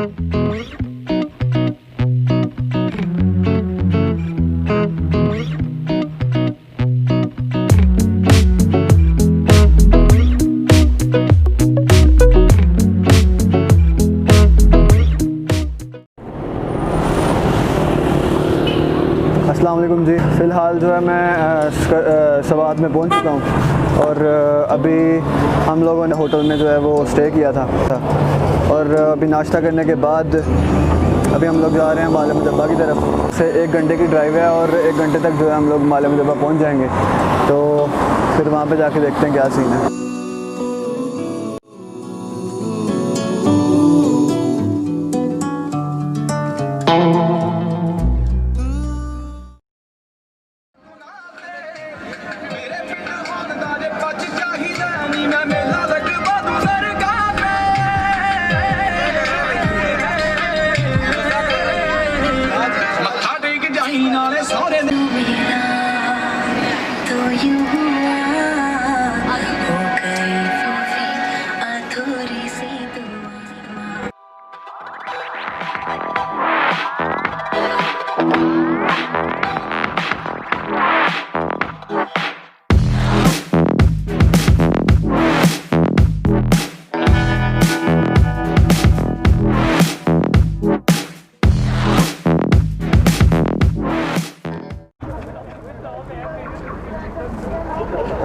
अस्सलाम वालेकुम जी। फ़िलहाल जो है मैं स्वात में पहुंच चुका हूं और अभी हम लोगों ने होटल में जो है वो स्टे किया था और अभी नाश्ता करने के बाद अभी हम लोग जा रहे हैं मालम जब्बा की तरफ से। 1 घंटे की ड्राइव है और 1 घंटे तक जो है हम लोग मालम जब्बा पहुंच जाएंगे। तो फिर वहाँ पे जाके देखते हैं क्या सीन है।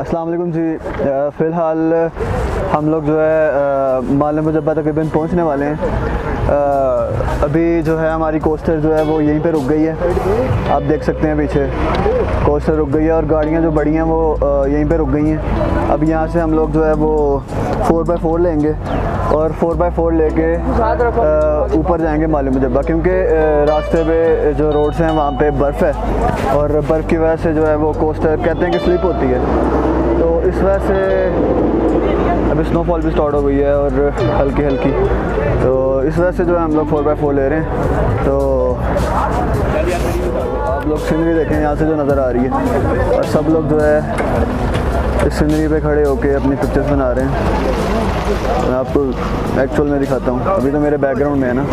अस्सलाम वालेकुम जी। फ़िलहाल हम लोग जो है मालम जब्बा तकरीबन पहुंचने वाले हैं। अभी जो है हमारी कोस्टर जो है वो यहीं पे रुक गई है। आप देख सकते हैं पीछे कोस्टर रुक गई है और गाड़ियां जो बड़ी हैं वो यहीं पे रुक गई हैं। अब यहाँ से हम लोग जो है वो 4x4 लेंगे और 4x4 लेके ऊपर जाएंगे मालम जब्बा, क्योंकि रास्ते पे जो रोड्स हैं वहाँ पे बर्फ़ है और बर्फ़ की वजह से जो है वो कोस्टर कहते हैं कि स्लिप होती है। तो इस वजह से अभी स्नोफॉल भी स्टार्ट हो गई है और हल्की हल्की, तो इस वजह से जो है हम लोग 4x4 ले रहे हैं। तो आप लोग सीनरी देखें यहाँ से जो नज़र आ रही है और सब लोग जो है इस सीनरी पे खड़े होके अपनी पिक्चर्स बना रहे हैं। मैं आपको एक्चुअल में दिखाता हूँ, अभी तो मेरे बैकग्राउंड में है ना।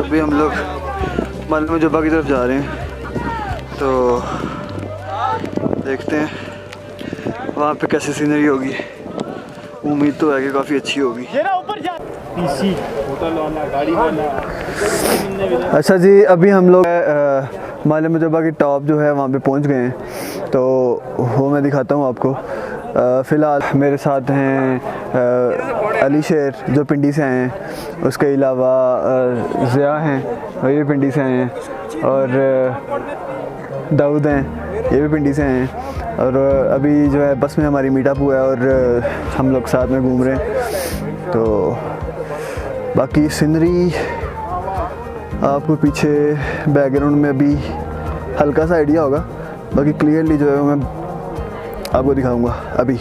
अभी हम लोग मालम जब्बा की तरफ जा रहे हैं, तो देखते हैं वहाँ पे कैसी सीनरी होगी। उम्मीद तो है कि काफ़ी अच्छी होगी। अच्छा जी, अभी हम लोग मालम जब्बा की टॉप जो है वहाँ पे पहुँच गए हैं, तो वो मैं दिखाता हूँ आपको। फ़िलहाल मेरे साथ हैं अली शेर जो पिंडी से आए हैं, उसके अलावा ज़िया हैं, वो भी पिंडी से आए हैं, और दाऊद हैं, ये भी पिंडी से आए हैं। और अभी जो है बस में हमारी मीटअप हुआ है और हम लोग साथ में घूम रहे हैं। तो बाकी सीनरी आपको पीछे बैकग्राउंड में अभी हल्का सा आइडिया होगा, बाकी क्लियरली जो है मैं आपको दिखाऊंगा अभी।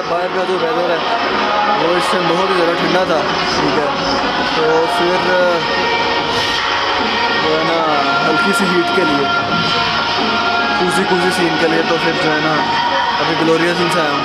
बाहर का जो वेदर है वो इस टाइम बहुत ही ज़्यादा ठंडा था, ठीक है। तो फिर जो है ना हल्की सी हीट के लिए, कूजी सीन के लिए, तो फिर जो है ना अभी ग्लोरियस हिल से आया हूँ।